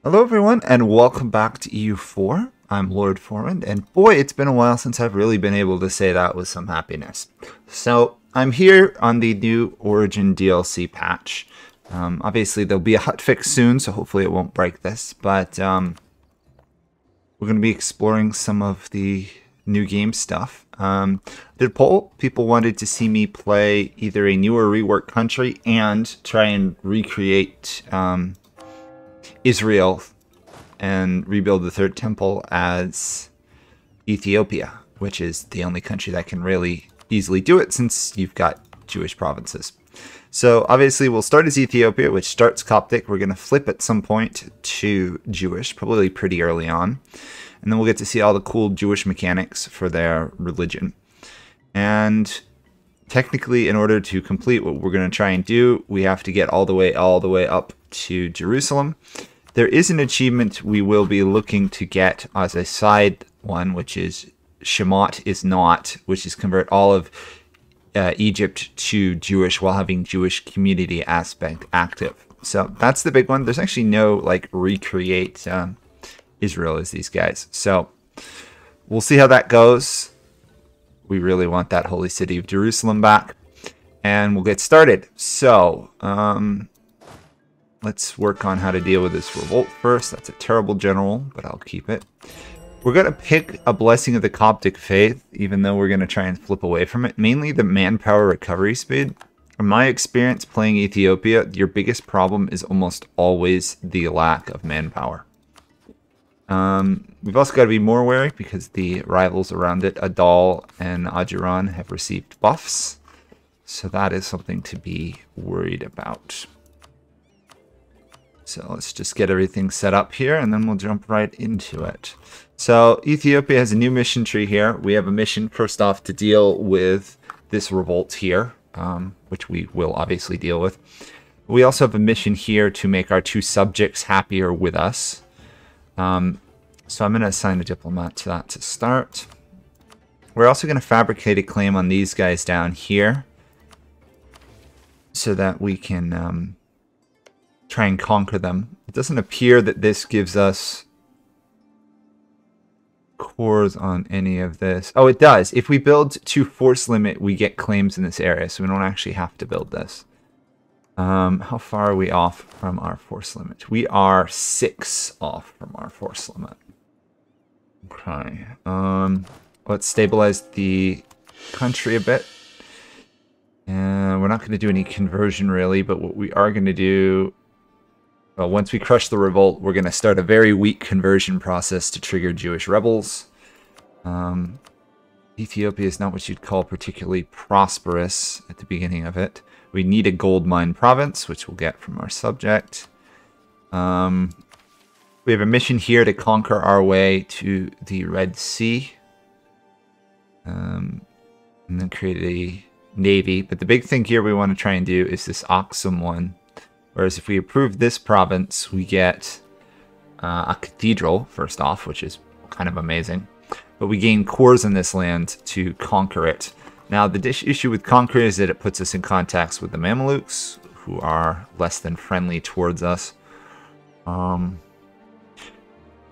Hello everyone and welcome back to EU4. I'm Lord Forwind, and boy, it's been a while since I've really been able to say that with some happiness. So I'm here on the new Origin DLC patch. Obviously there'll be a hotfix soon, so hopefully it won't break this, but we're going to be exploring some of the new game stuff. Did a poll. People wanted to see me play either a new or reworked country and try and recreate Israel and rebuild the third temple as Ethiopia, which is the only country that can really easily do it since you've got Jewish provinces. So obviously we'll start as Ethiopia, which starts Coptic. We're going to flip at some point to Jewish, probably pretty early on. And then we'll get to see all the cool Jewish mechanics for their religion. And technically, in order to complete what we're going to try and do, we have to get all the way up to Jerusalem. There is an achievement we will be looking to get as a side one, which is Shemot is not, which is convert all of Egypt to Jewish while having Jewish community aspect active. So that's the big one. There's actually no like recreate Israel as these guys. So we'll see how that goes. We really want that holy city of Jerusalem back, and we'll get started. So let's work on how to deal with this revolt first. That's a terrible general, but I'll keep it. We're going to pick a blessing of the Coptic faith, even though we're going to try and flip away from it. Mainly the manpower recovery speed. In my experience playing Ethiopia, your biggest problem is almost always the lack of manpower. We've also got to be more wary because the rivals around it, Adal and Ajiran, have received buffs. So that is something to be worried about. So let's just get everything set up here and then we'll jump right into it. So Ethiopia has a new mission tree here. We have a mission first off to deal with this revolt here, which we will obviously deal with. We also have a mission here to make our two subjects happier with us. So I'm going to assign a diplomat to that to start. We're also going to fabricate a claim on these guys down here so that we can try and conquer them. It doesn't appear that this gives us cores on any of this. Oh, it does. If we build to force limit, we get claims in this area, so we don't actually have to build this. How far are we off from our force limit? We are 6 off from our force limit. Okay. Let's stabilize the country a bit. And we're not going to do any conversion really, but what we are going to do, well, once we crush the revolt, we're going to start a very weak conversion process to trigger Jewish rebels. Ethiopia is not what you'd call particularly prosperous at the beginning of it. We need a gold mine province, which we'll get from our subject. We have a mission here to conquer our way to the Red Sea. And then create a navy. But the big thing here we want to try and do is this Aksum one. Whereas if we approve this province, we get a cathedral, first off, which is kind of amazing. But we gain cores in this land to conquer it. Now, the issue with conquering is that it puts us in contacts with the Mamelukes, who are less than friendly towards us.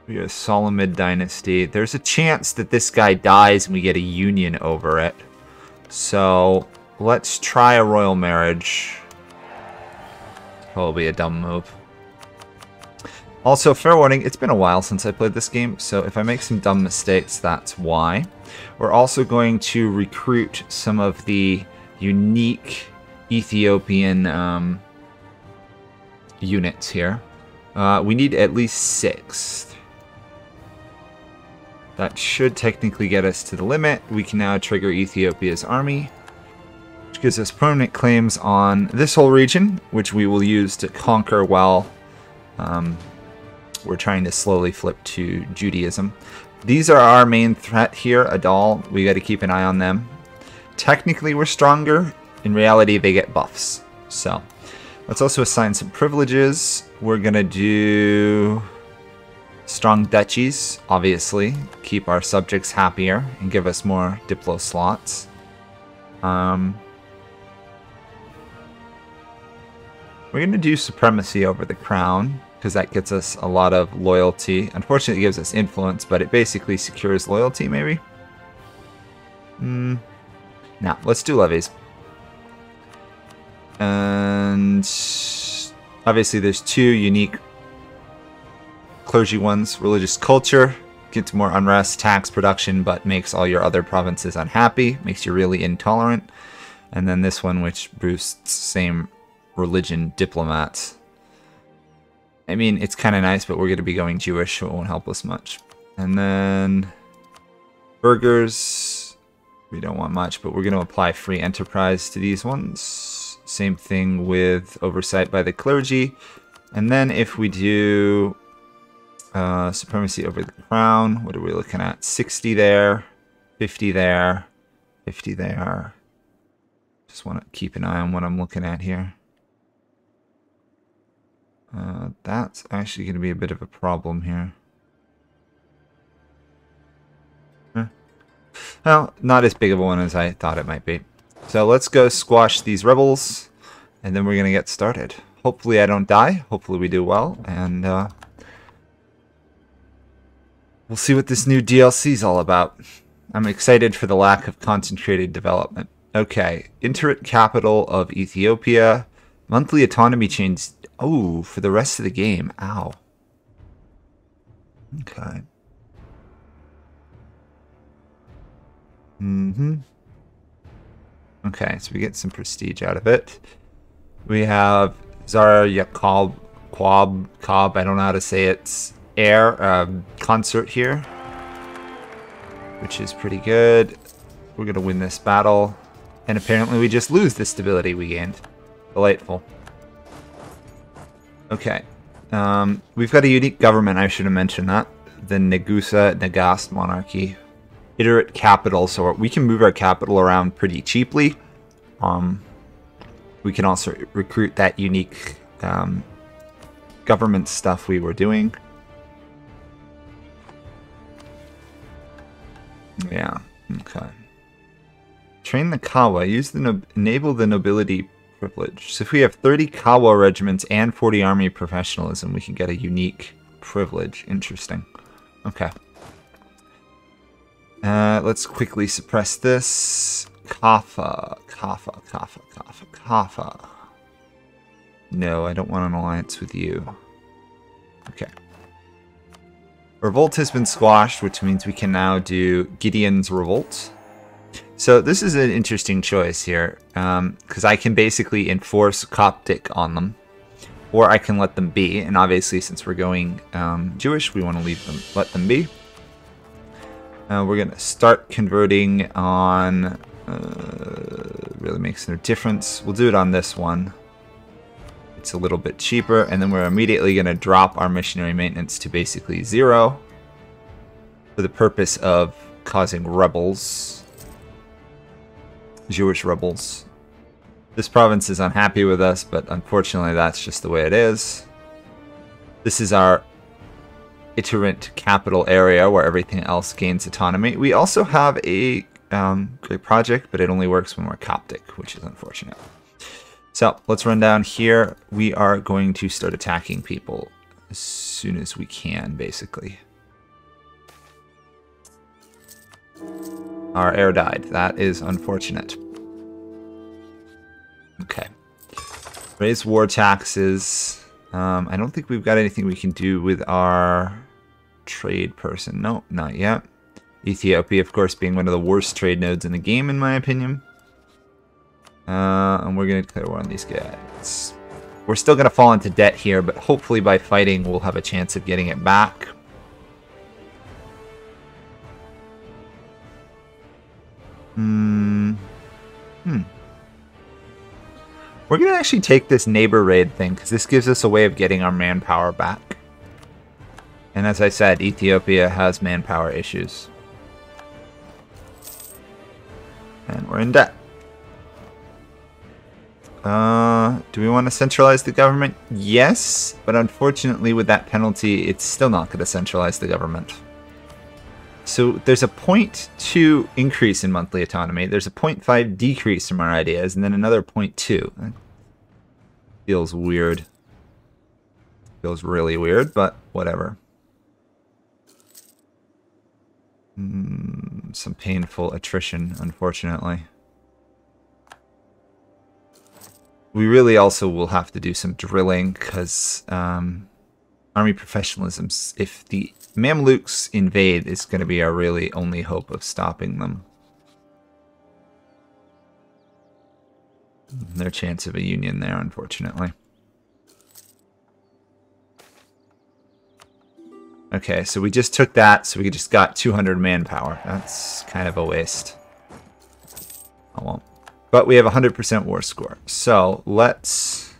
We have Solomid Dynasty. There's a chance that this guy dies and we get a union over it. So, let's try a royal marriage. Probably a dumb move. Also, fair warning, it's been a while since I played this game, so if I make some dumb mistakes, that's why. We're also going to recruit some of the unique Ethiopian units here. We need at least 6. That should technically get us to the limit. We can now trigger Ethiopia's army, which gives us permanent claims on this whole region, which we will use to conquer while we're trying to slowly flip to Judaism. These are our main threat here, Adal. We got to keep an eye on them. Technically, we're stronger. In reality, they get buffs. So, let's also assign some privileges. We're going to do strong duchies, obviously. Keep our subjects happier and give us more diplo slots. We're going to do supremacy over the crown. because that gets us a lot of loyalty. Unfortunately, it gives us influence, but it basically secures loyalty, maybe? Nah, let's do levies. And obviously there's two unique clergy ones. Religious culture gets more unrest, tax production, but makes all your other provinces unhappy, makes you really intolerant. And then this one, which boosts same religion diplomats. I mean, it's kind of nice, but we're going to be going Jewish, so it won't help us much. And then burgers, we don't want much, but we're going to apply free enterprise to these ones. Same thing with oversight by the clergy. And then if we do supremacy over the crown, what are we looking at? 60 there, 50 there, 50 there. Just want to keep an eye on what I'm looking at here. That's actually going to be a bit of a problem here. Well, not as big of a one as I thought it might be. So let's go squash these rebels, and then we're going to get started. Hopefully I don't die. Hopefully we do well, and we'll see what this new DLC is all about. I'm excited for the lack of concentrated development. Okay, Internet capital of Ethiopia. Monthly autonomy change. Oh, for the rest of the game. Ow. Okay. Okay, so we get some prestige out of it. We have Zara Yacob, Cobb, I don't know how to say it, consort here, which is pretty good. We're going to win this battle. And apparently we just lose the stability we gained. Delightful. Okay. We've got a unique government, I should have mentioned that. The Nagast monarchy. Iterate capital, so we can move our capital around pretty cheaply. We can also recruit that unique government stuff we were doing. Yeah, okay. Train the Kawa. Use the enable the nobility privilege. So if we have 30 Kawa regiments and 40 army professionalism, we can get a unique privilege. Interesting. Okay. Let's quickly suppress this. Kaffa. No, I don't want an alliance with you. Okay. Revolt has been squashed, which means we can now do Gideon's Revolt. So this is an interesting choice here, because I can basically enforce Coptic on them, or I can let them be. And obviously, since we're going Jewish, we want to let them be. We're going to start converting on, really makes no difference. We'll do it on this one. It's a little bit cheaper, and then we're immediately going to drop our missionary maintenance to basically 0 for the purpose of causing rebels, Jewish rebels. This province is unhappy with us, but unfortunately that's just the way it is. This is our iterant capital area where everything else gains autonomy. We also have a great project, but it only works when we're Coptic, which is unfortunate. So let's run down here. We are going to start attacking people as soon as we can, basically. Our heir died. That is unfortunate. Okay. Raise war taxes. I don't think we've got anything we can do with our trade person. No, not yet. Ethiopia, of course, being one of the worst trade nodes in the game, in my opinion. And we're going to declare war on these guys. We're still going to fall into debt here, but hopefully by fighting we'll have a chance of getting it back. We're going to actually take this neighbor raid thing, because this gives us a way of getting our manpower back. And as I said, Ethiopia has manpower issues. And we're in debt. Do we want to centralize the government? Yes, but unfortunately with that penalty, it's still not going to centralize the government. So there's a 0.2 increase in monthly autonomy. There's a 0.5 decrease from our ideas, and then another 0.2. That feels weird. Feels really weird, but whatever. Some painful attrition, unfortunately. We really also will have to do some drilling because army professionalism, if the Mamluks invade, is going to be our really only hope of stopping them. No chance of a union there, unfortunately. Okay, so we just took that, so we just got 200 manpower. That's kind of a waste. I won't. But we have a 100% war score. So let's...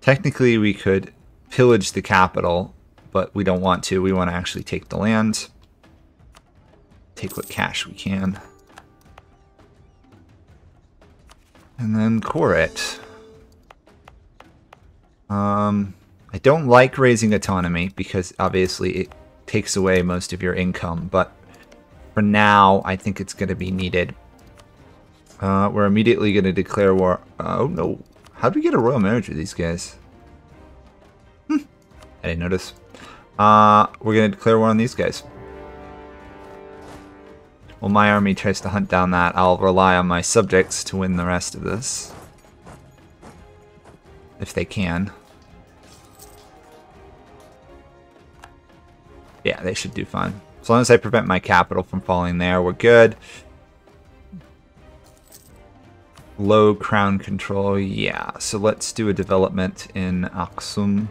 Technically, we could pillage the capital, but we don't want to. We want to actually take the land. Take what cash we can. And then core it. I don't like raising autonomy because obviously it takes away most of your income, but for now I think it's going to be needed. We're immediately going to declare war. Oh no, how do we get a royal marriage with these guys? I didn't notice. We're going to declare war on these guys. Well, my army tries to hunt down that. I'll rely on my subjects to win the rest of this. If they can. Yeah, they should do fine. As long as I prevent my capital from falling there, we're good. Low crown control, yeah. So let's do a development in Aksum.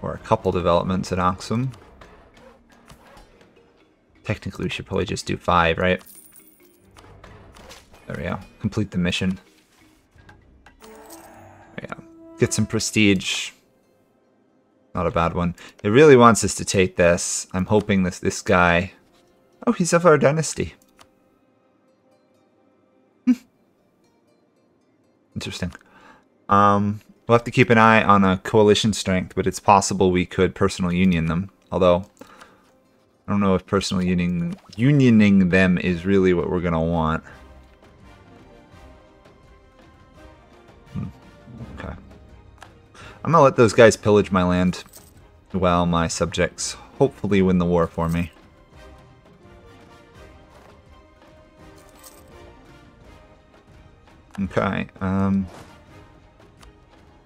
Or a couple developments in Aksum. Technically, we should probably just do 5, right? There we go. Complete the mission. There we go. Get some prestige. Not a bad one. It really wants us to take this. I'm hoping this guy... Oh, he's of our dynasty. Interesting. We'll have to keep an eye on a coalition strength, but it's possible we could personal union them. Although, I don't know if personal unioning them is really what we're going to want. Okay. I'm going to let those guys pillage my land while my subjects hopefully win the war for me. Okay.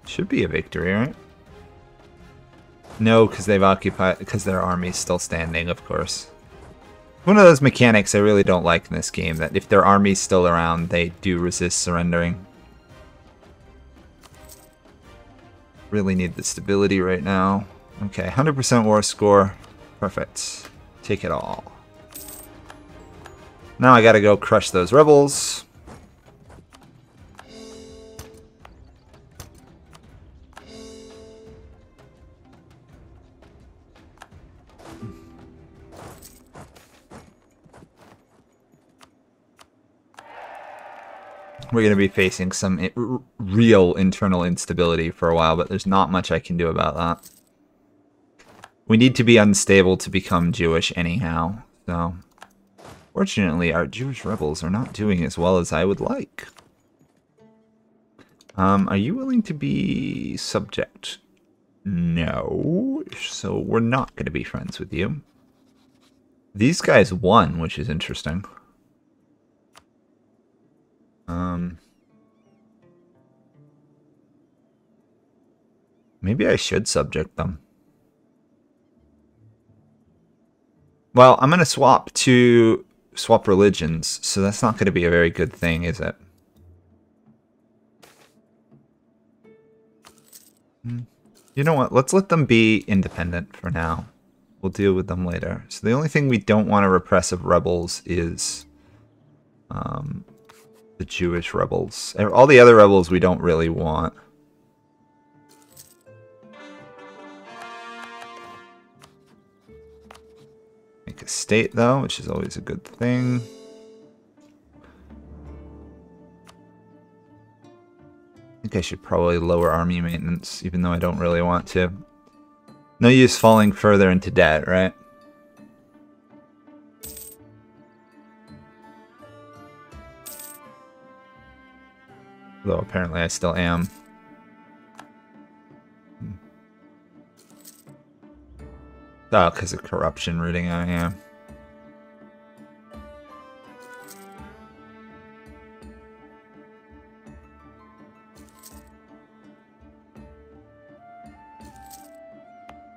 Should be a victory, right? No, because they've occupied, because their army's still standing, of course. One of those mechanics I really don't like in this game, that if their army's still around, they do resist surrendering. Really need the stability right now. Okay, 100% war score. Perfect. Take it all. Now I gotta go crush those rebels. We're going to be facing some real internal instability for a while, but there's not much I can do about that. We need to be unstable to become Jewish anyhow, so... Fortunately, our Jewish rebels are not doing as well as I would like. Are you willing to be subject? No, so we're not going to be friends with you. These guys won, which is interesting. Maybe I should subject them. Well, I'm going to swap religions, so that's not going to be a very good thing, is it? You know what? Let's let them be independent for now. We'll deal with them later. So the only thing we don't want to repress of rebels is the Jewish rebels. All the other rebels we don't really want. Make a state, though, which is always a good thing. I think I should probably lower army maintenance, even though I don't really want to. No use falling further into debt, right? Though apparently I still am. Oh, because of corruption rooting out here.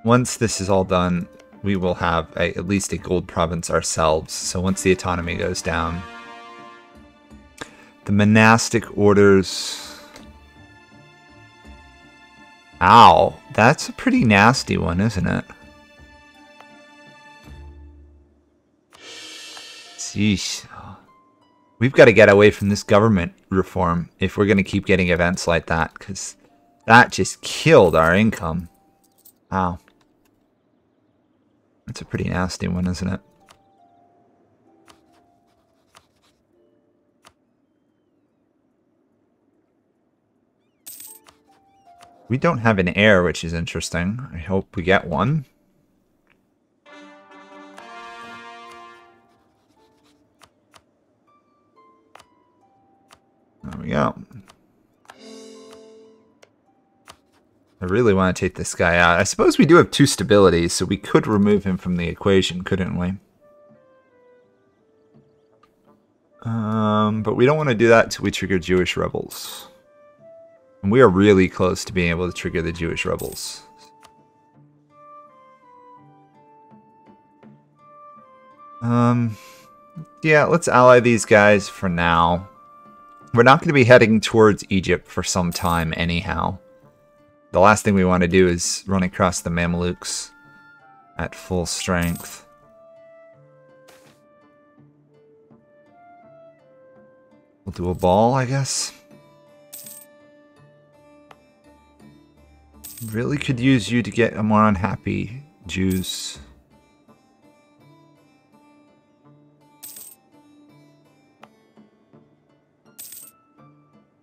Once this is all done, we will have at least a gold province ourselves. So once the autonomy goes down, the monastic orders. Ow, that's a pretty nasty one, isn't it? Sheesh. We've got to get away from this government reform if we're going to keep getting events like that, because that just killed our income. Wow. That's a pretty nasty one, isn't it? We don't have an heir, which is interesting. I hope we get one. There we go. I really want to take this guy out. I suppose we do have 2 stabilities, so we could remove him from the equation, couldn't we? But we don't want to do that until we trigger Jewish rebels. And we are really close to being able to trigger the Jewish rebels. Yeah, let's ally these guys for now. We're not going to be heading towards Egypt for some time anyhow. The last thing we want to do is run across the Mamelukes at full strength. We'll do a ball, I guess. Really could use you to get a more unhappy Jews.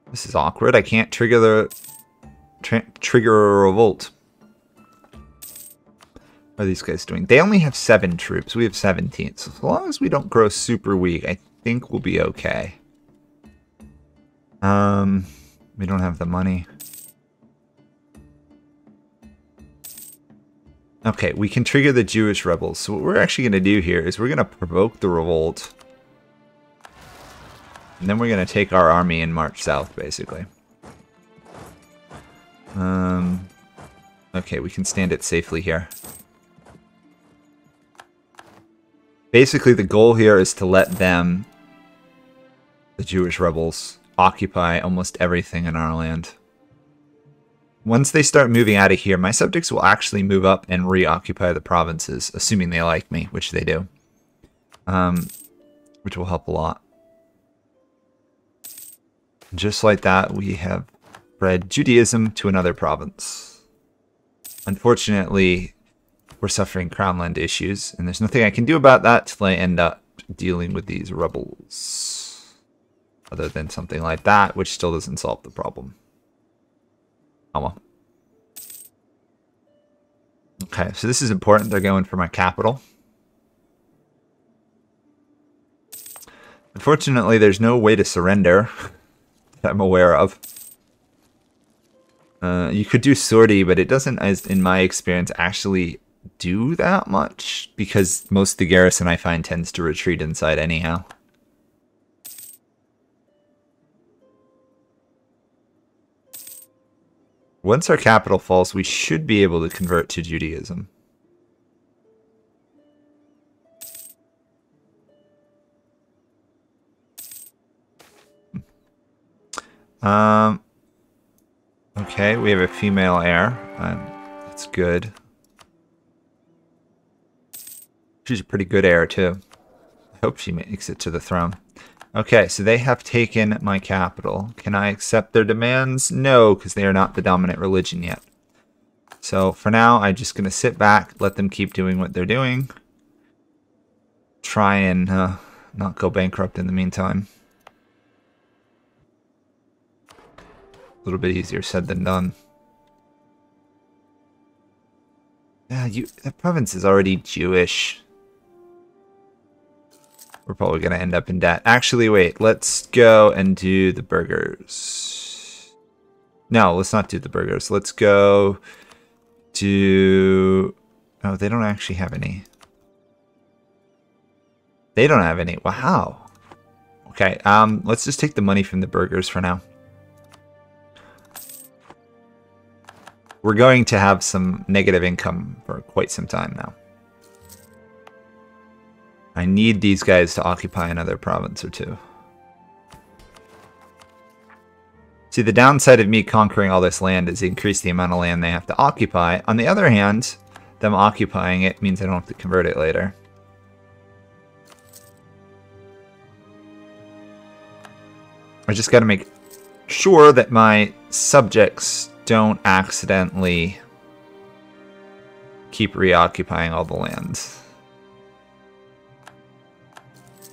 This is awkward. I can't trigger the trigger a revolt. What are these guys doing? They only have 7 troops. We have 17. So as long as we don't grow super weak, I think we'll be okay. We don't have the money. Okay, we can trigger the Jewish rebels. So what we're actually going to do here is we're going to provoke the revolt. And then we're going to take our army and march south, basically. Okay, we can stand it safely here. Basically, the goal here is to let them, the Jewish rebels, occupy almost everything in our land. Once they start moving out of here, my subjects will actually move up and reoccupy the provinces, assuming they like me, which they do. Which will help a lot. Just like that, we have spread Judaism to another province. Unfortunately, we're suffering crownland issues, and there's nothing I can do about that till I end up dealing with these rebels. Other than something like that, which still doesn't solve the problem. Oh well. Okay, so this is important. They're going for my capital. Unfortunately, there's no way to surrender that I'm aware of. You could do sortie, but it doesn't, as in my experience, actually do that much, because most of the garrison I find tends to retreat inside anyhow. Once our capital falls, we should be able to convert to Judaism. Okay, we have a female heir. That's good. She's a pretty good heir, too. I hope she makes it to the throne. Okay, so they have taken my capital. Can I accept their demands? No, because they are not the dominant religion yet. So for now, I'm just going to sit back, let them keep doing what they're doing. Try and not go bankrupt in the meantime. A little bit easier said than done. Yeah, the province is already Jewish. We're probably going to end up in debt. Actually, wait. Let's go and do the burgers. No, let's not do the burgers. Let's go do Oh, they don't actually have any. They don't have any. Wow. Okay, let's just take the money from the burgers for now. We're going to have some negative income for quite some time now. I need these guys to occupy another province or two. See, the downside of me conquering all this land is increase the amount of land they have to occupy. On the other hand, them occupying it means I don't have to convert it later. I just got to make sure that my subjects don't accidentally keep reoccupying all the land.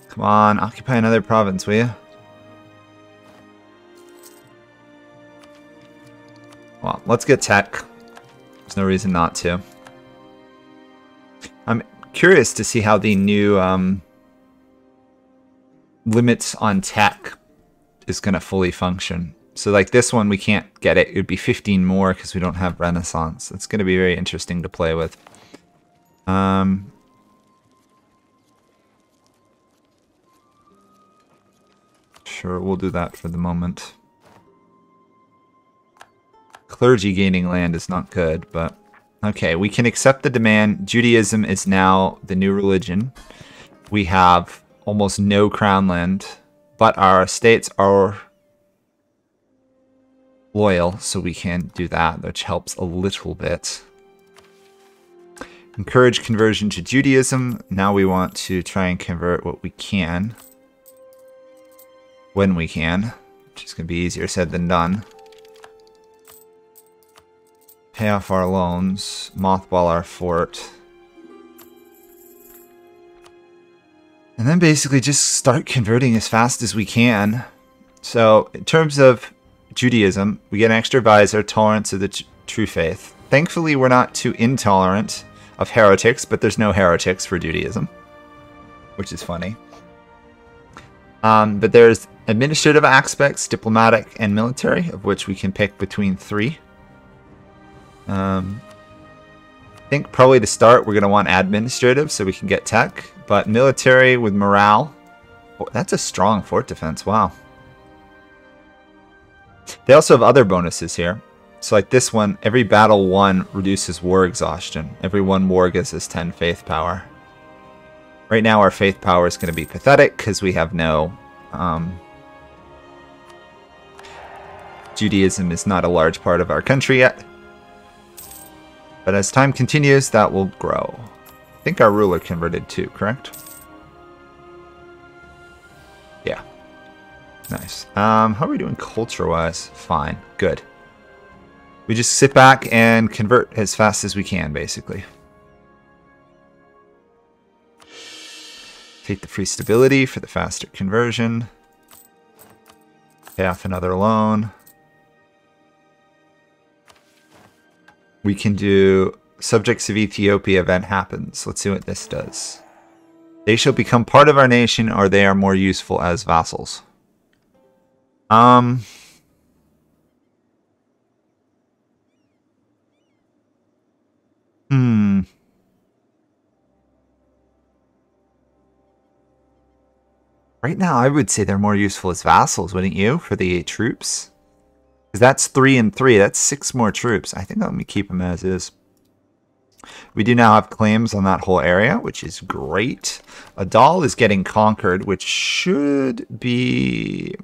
Come on, occupy another province, will you? Well, let's get tech. There's no reason not to. I'm curious to see how the new limits on tech is going to fully function. So like this one, we can't get it. It would be 15 more because we don't have Renaissance. It's going to be very interesting to play with. Sure, we'll do that for the moment. Clergy gaining land is not good, but okay, we can accept the demand. Judaism is now the new religion. We have almost no crown land, but our estates are loyal, so we can do that, which helps a little bit. Encourage conversion to Judaism. Now we want to try and convert what we can. When we can, which is going to be easier said than done. Pay off our loans, mothball our fort. And then basically just start converting as fast as we can. So in terms of Judaism, we get an extra advisor, tolerance of the true faith. Thankfully, we're not too intolerant of heretics, but there's no heretics for Judaism, which is funny. But there's administrative aspects, diplomatic and military, of which we can pick between 3. I think probably to start we're going to want administrative so we can get tech, but military with morale. Oh, that's a strong fort defense, wow. They also have other bonuses here. So like this one, every battle won reduces war exhaustion. Every one war gives us 10 faith power. Right now our faith power is going to be pathetic because we have no... Judaism is not a large part of our country yet. But as time continues, that will grow. I think our ruler converted too, correct? Yeah. Nice. How are we doing culture-wise? Fine. Good. We just sit back and convert as fast as we can, basically. Take the free stability for the faster conversion. Pay off another loan. We can do subjects of Ethiopia event happens. Let's see what this does. They shall become part of our nation, or they are more useful as vassals. Right now, I would say they're more useful as vassals, wouldn't you, for the troops? Because that's 3 and 3. That's 6 more troops. I think let me keep them as is. We do now have claims on that whole area, which is great. Adal is getting conquered, which should be...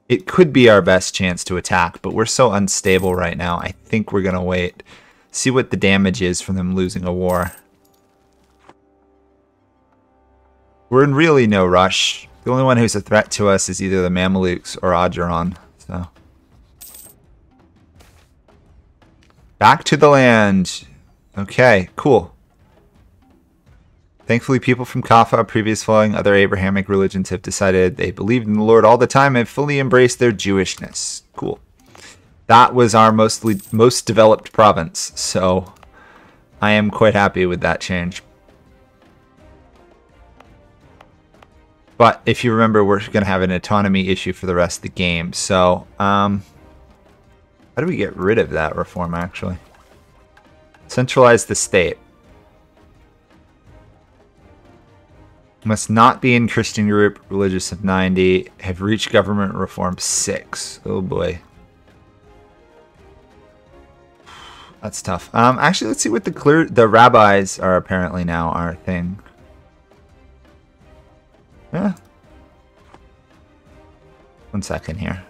It could be our best chance to attack, but we're so unstable right now. I think we're going to wait. See what the damage is from them losing a war. We're in really no rush. The only one who's a threat to us is either the Mamelukes or Ajuran. So, back to the land. Okay, cool. Thankfully, people from Kaffa, previous following other Abrahamic religions, have decided they believed in the Lord all the time and fully embraced their Jewishness. Cool. That was our most developed province, so I am quite happy with that change. But if you remember, we're going to have an autonomy issue for the rest of the game. So, how do we get rid of that reform, actually? Centralize the state. Must not be in Christian group, religious of 90, have reached government reform 6. Oh boy. That's tough. Actually, let's see what the rabbis are apparently now our thing. Yeah. 1 second here.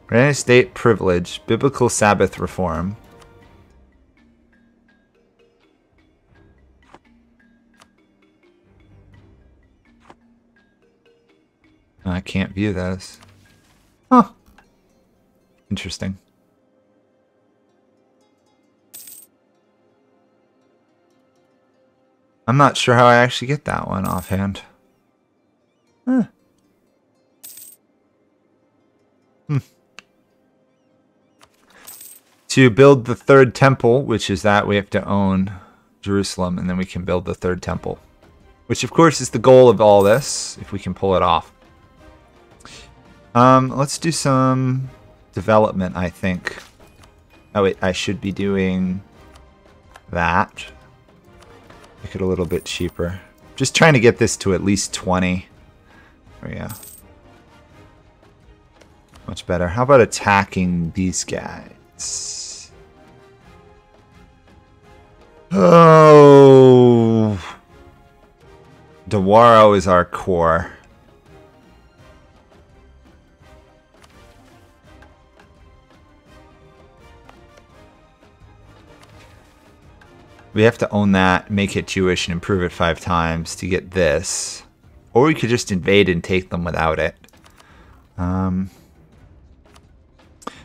Granted state privilege, biblical Sabbath reform. I can't view those. Huh. Interesting. I'm not sure how I actually get that one offhand. Huh. To build the third temple, which is that we have to own Jerusalem, and then we can build the third temple. Which, of course, is the goal of all this, if we can pull it off. Let's do some development, I think. Oh, wait, I should be doing that. Make it a little bit cheaper. Just trying to get this to at least 20. There we go. Much better. How about attacking these guys? Oh. Dewaro is our core. We have to own that, make it Jewish, and improve it 5 times to get this. Or we could just invade and take them without it.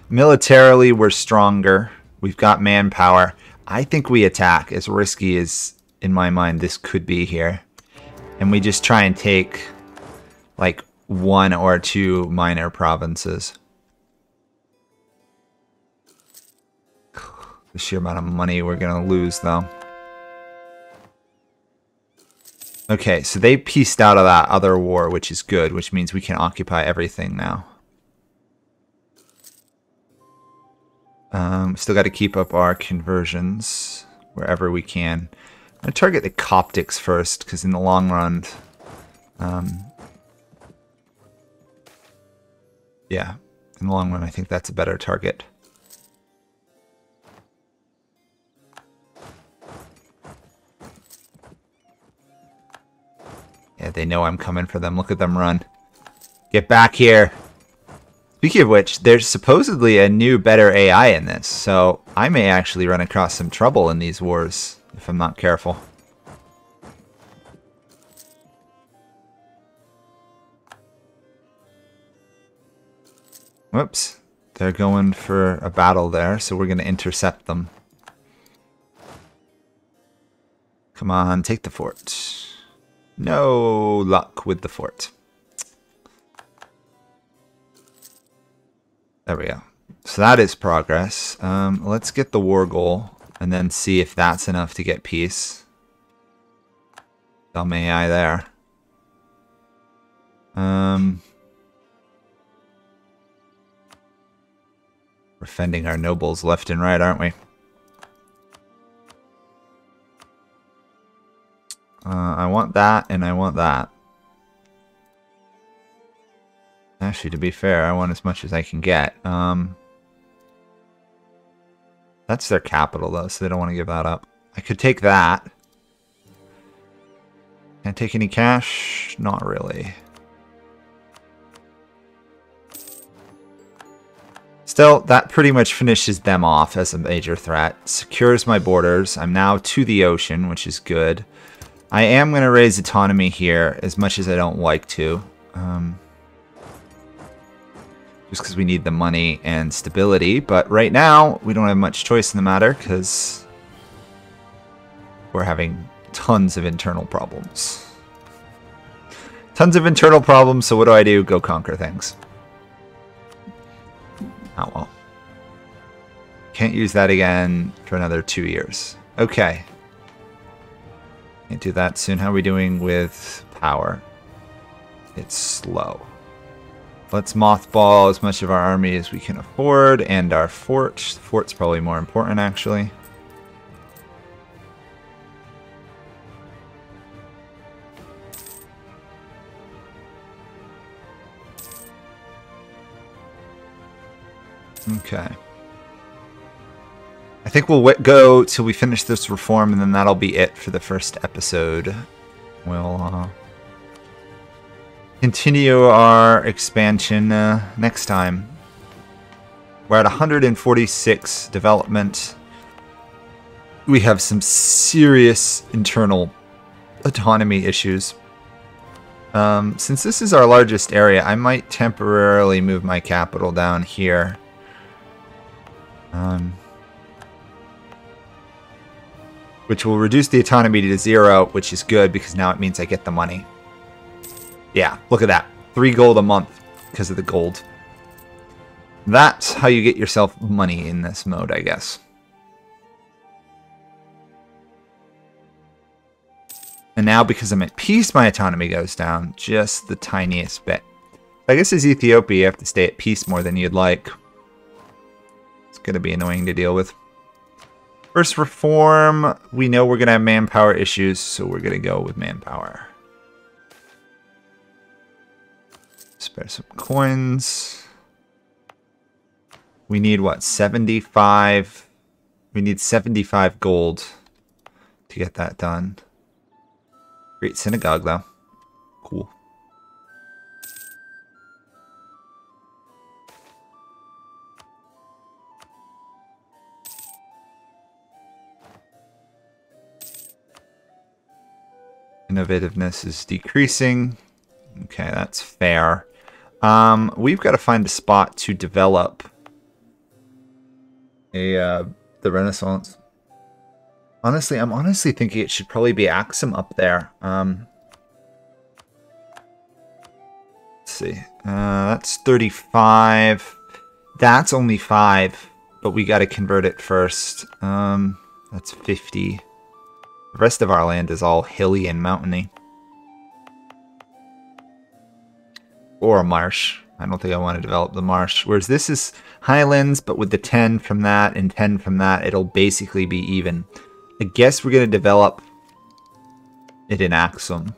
Militarily, we're stronger. We've got manpower. I think we attack, as risky as, in my mind, this could be here. And we just try and take, like, 1 or 2 minor provinces. The sheer amount of money we're going to lose, though. Okay, so they pieced out of that other war, which is good, which means we can occupy everything now. Still got to keep up our conversions wherever we can. I'm going to target the Coptics first, because in the long run... yeah, in the long run I think that's a better target. Yeah, they know I'm coming for them. Look at them run. Get back here. Speaking of which, there's supposedly a new, better AI in this, so I may actually run across some trouble in these wars if I'm not careful. Whoops. They're going for a battle there, so we're going to intercept them. Come on, take the fort. No luck with the fort. There we go. So that is progress. Let's get the war goal and then see if that's enough to get peace. Dumb AI there. We're fending our nobles left and right, aren't we? I want that, and I want that. Actually, to be fair, I want as much as I can get. That's their capital, though, so they don't want to give that up. I could take that. Can I take any cash? Not really. Still, that pretty much finishes them off as a major threat. Secures my borders. I'm now to the ocean, which is good. I am going to raise autonomy here, as much as I don't like to. Just because we need the money and stability. But right now, we don't have much choice in the matter, because we're having tons of internal problems. Tons of internal problems, so what do? Go conquer things. Oh well. Can't use that again for another 2 years. Okay. Can't do that soon. How are we doing with power? It's slow. Let's mothball as much of our army as we can afford, and our fort. The fort's probably more important, actually. Okay. I think we'll go till we finish this reform, and then that'll be it for the first episode. We'll continue our expansion next time. We're at 146 development. We have some serious internal autonomy issues. Since this is our largest area, I might temporarily move my capital down here. Which will reduce the autonomy to 0, which is good because now it means I get the money. Yeah, look at that. 3 gold a month because of the gold. That's how you get yourself money in this mode, I guess. And now because I'm at peace, my autonomy goes down just the tiniest bit. I guess as Ethiopia, you have to stay at peace more than you'd like. It's going to be annoying to deal with. First reform, we know we're going to have manpower issues, so we're going to go with manpower. Spare some coins. We need what, 75? We need 75 gold to get that done. Great synagogue, though. Cool. Innovativeness is decreasing. Okay, that's fair. We've got to find a spot to develop the Renaissance. Honestly, I'm honestly thinking it should probably be Axum up there. Let's see. That's 35. That's only 5, but we got to convert it first. That's 50. The rest of our land is all hilly and mountainy. Or a marsh. I don't think I want to develop the marsh. Whereas this is highlands, but with the 10 from that and 10 from that, it'll basically be even. I guess we're going to develop it in Axum.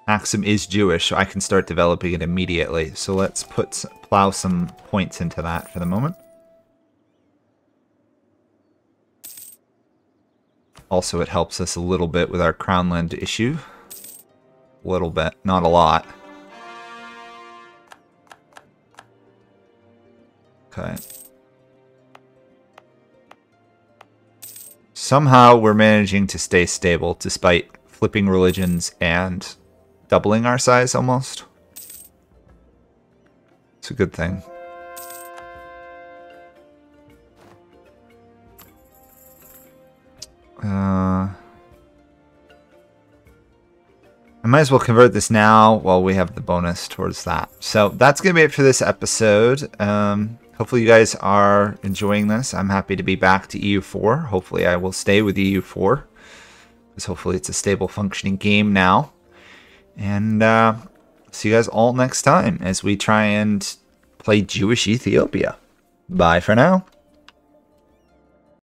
Axum is Jewish, so I can start developing it immediately. So let's plow some points into that for the moment. Also, it helps us a little bit with our crown land issue. A little bit, not a lot. Okay. Somehow we're managing to stay stable despite flipping religions and doubling our size almost. It's a good thing. I might as well convert this now while we have the bonus towards that. So that's going to be it for this episode. Hopefully you guys are enjoying this. I'm happy to be back to EU4. Hopefully I will stay with EU4. Because hopefully it's a stable functioning game now. And see you guys all next time as we try and play Jewish Ethiopia. Bye for now.